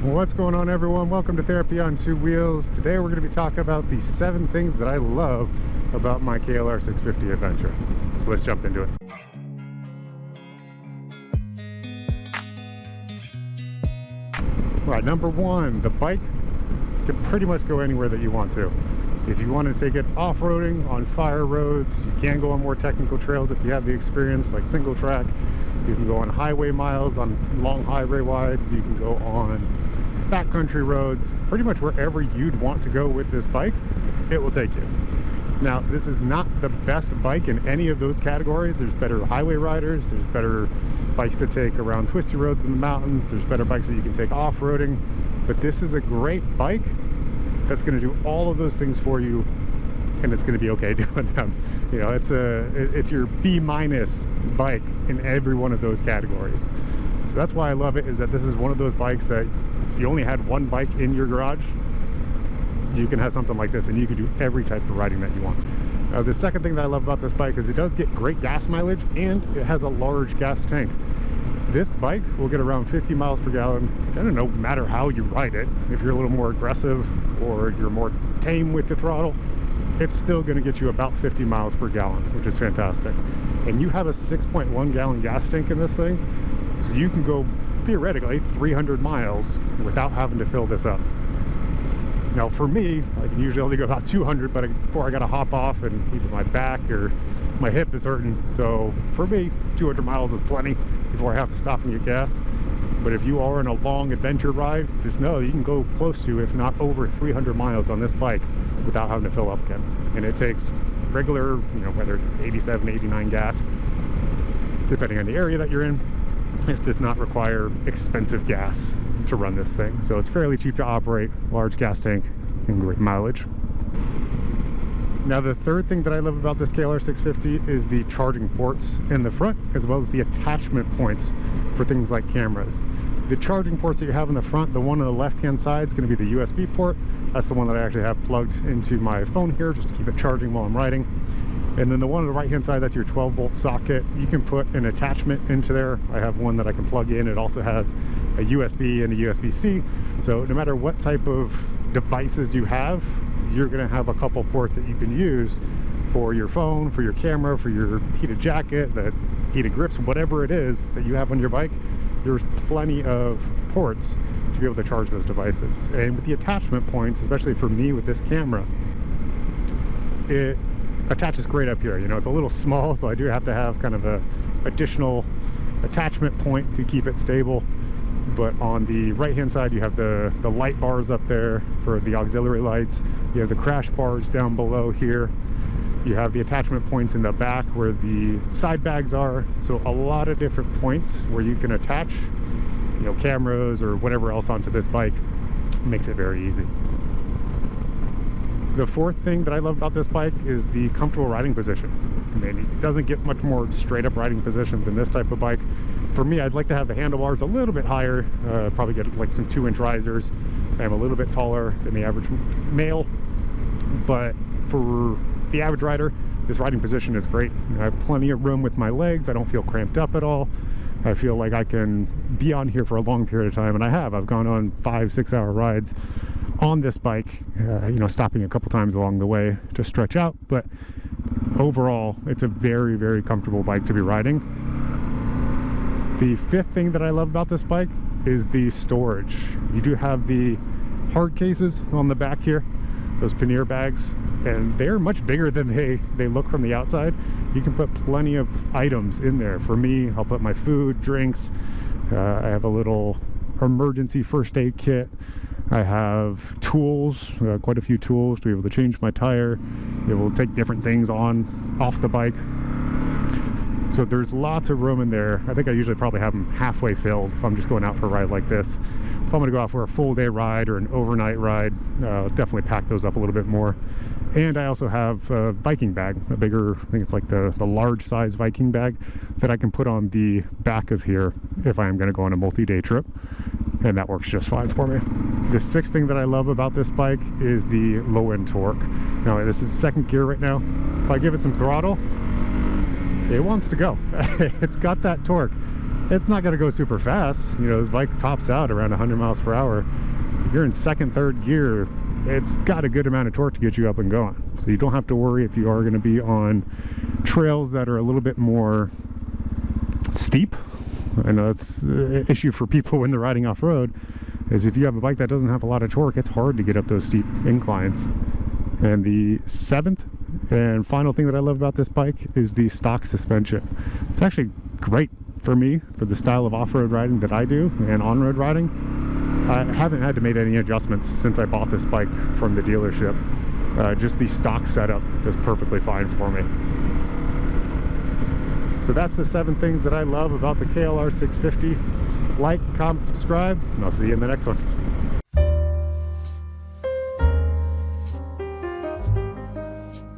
What's going on, everyone? Welcome to Therapy on Two Wheels. Today we're going to be talking about the 7 things that I love about my KLR 650 Adventure. So let's jump into it. Right, number 1, the bike can pretty much go anywhere that you want to. If you want to take it off-roading on fire roads, you can go on more technical trails if you have the experience, like single track. You can go on highway miles, on long highway rides. You can go on backcountry roads. Pretty much wherever you'd want to go with this bike, it will take you. Now, this is not the best bike in any of those categories. There's better highway riders, there's better bikes to take around twisty roads in the mountains, there's better bikes that you can take off-roading, but this is a great bike that's going to do all of those things for you, and it's going to be okay doing them. You know, it's your B- bike in every one of those categories. So that's why I love it, is that this is one of those bikes that if you only had one bike in your garage, you can have something like this and you can do every type of riding that you want. The second thing that I love about this bike is it does get great gas mileage and it has a large gas tank. This bike will get around 50 miles per gallon, kind of no matter how you ride it. If you're a little more aggressive or you're more tame with the throttle, it's still going to get you about 50 miles per gallon, which is fantastic. And you have a 6.1 gallon gas tank in this thing, so you can go theoretically 300 miles without having to fill this up. Now for me, I can usually only go about 200, but before I got to hop off and either my back or my hip is hurting. So for me, 200 miles is plenty before I have to stop and get gas. But if you are in a long adventure ride, just know you can go close to, if not over 300 miles on this bike without having to fill up again. And it takes regular, you know, whether it's 87, 89 gas, depending on the area that you're in. This does not require expensive gas to run this thing, so it's fairly cheap to operate, large gas tank, and great mileage. Now, the third thing that I love about this KLR 650 is the charging ports in the front, as well as the attachment points for things like cameras. The charging ports that you have in the front, the one on the left-hand side is going to be the USB port. That's the one that I actually have plugged into my phone here, just to keep it charging while I'm riding. And then the one on the right-hand side, that's your 12-volt socket. You can put an attachment into there. I have one that I can plug in. It also has a USB and a USB-C. So no matter what type of devices you have, you're going to have a couple ports that you can use for your phone, for your camera, for your heated jacket, the heated grips, whatever it is that you have on your bike. There's plenty of ports to be able to charge those devices. And with the attachment points, especially for me with this camera, it attaches great up here. You know, it's a little small, so I do have to have kind of a additional attachment point to keep it stable. But on the right hand side, you have the light bars up there for the auxiliary lights. You have the crash bars down below here. You have the attachment points in the back where the side bags are. So a lot of different points where you can attach, you know, cameras or whatever else onto this bike. Makes it very easy. The fourth thing that I love about this bike is the comfortable riding position. I mean, it doesn't get much more straight up riding position than this type of bike. For me, I'd like to have the handlebars a little bit higher, probably get like some 2-inch risers. I'm a little bit taller than the average male, but for the average rider, this riding position is great. You know, I have plenty of room with my legs. I don't feel cramped up at all. I feel like I can be on here for a long period of time, and I've gone on 5-6 hour rides on this bike, you know, stopping a couple times along the way to stretch out. But overall, it's a very, very comfortable bike to be riding. The fifth thing that I love about this bike is the storage. You do have the hard cases on the back here, those pannier bags, and they're much bigger than they look from the outside. You can put plenty of items in there. For me, I'll put my food, drinks. I have a little emergency first aid kit. I have tools, quite a few tools to be able to change my tire. It will take different things off the bike. So there's lots of room in there. I think I usually probably have them halfway filled if I'm just going out for a ride like this. If I'm going to go out for a full day ride or an overnight ride, I'll definitely pack those up a little bit more. And I also have a Viking bag, a bigger, I think it's like the large size Viking bag that I can put on the back of here if I am going to go on a multi-day trip. And that works just fine for me. The sixth thing that I love about this bike is the low end torque. Now, this is second gear right now. If I give it some throttle, it wants to go. It's got that torque. it's not going to go super fast. You know, this bike tops out around 100 miles per hour. If you're in second, third gear, it's got a good amount of torque to get you up and going. So you don't have to worry if you are going to be on trails that are a little bit more steep. I know it's an issue for people when they're riding off-road, is if you have a bike that doesn't have a lot of torque, it's hard to get up those steep inclines. And the seventh and final thing that I love about this bike is the stock suspension. It's actually great for me, for the style of off-road riding that I do and on-road riding. I haven't had to make any adjustments since I bought this bike from the dealership. Just the stock setup is perfectly fine for me. So that's the 7 things that I love about the KLR 650. Like, comment, subscribe, and I'll see you in the next one.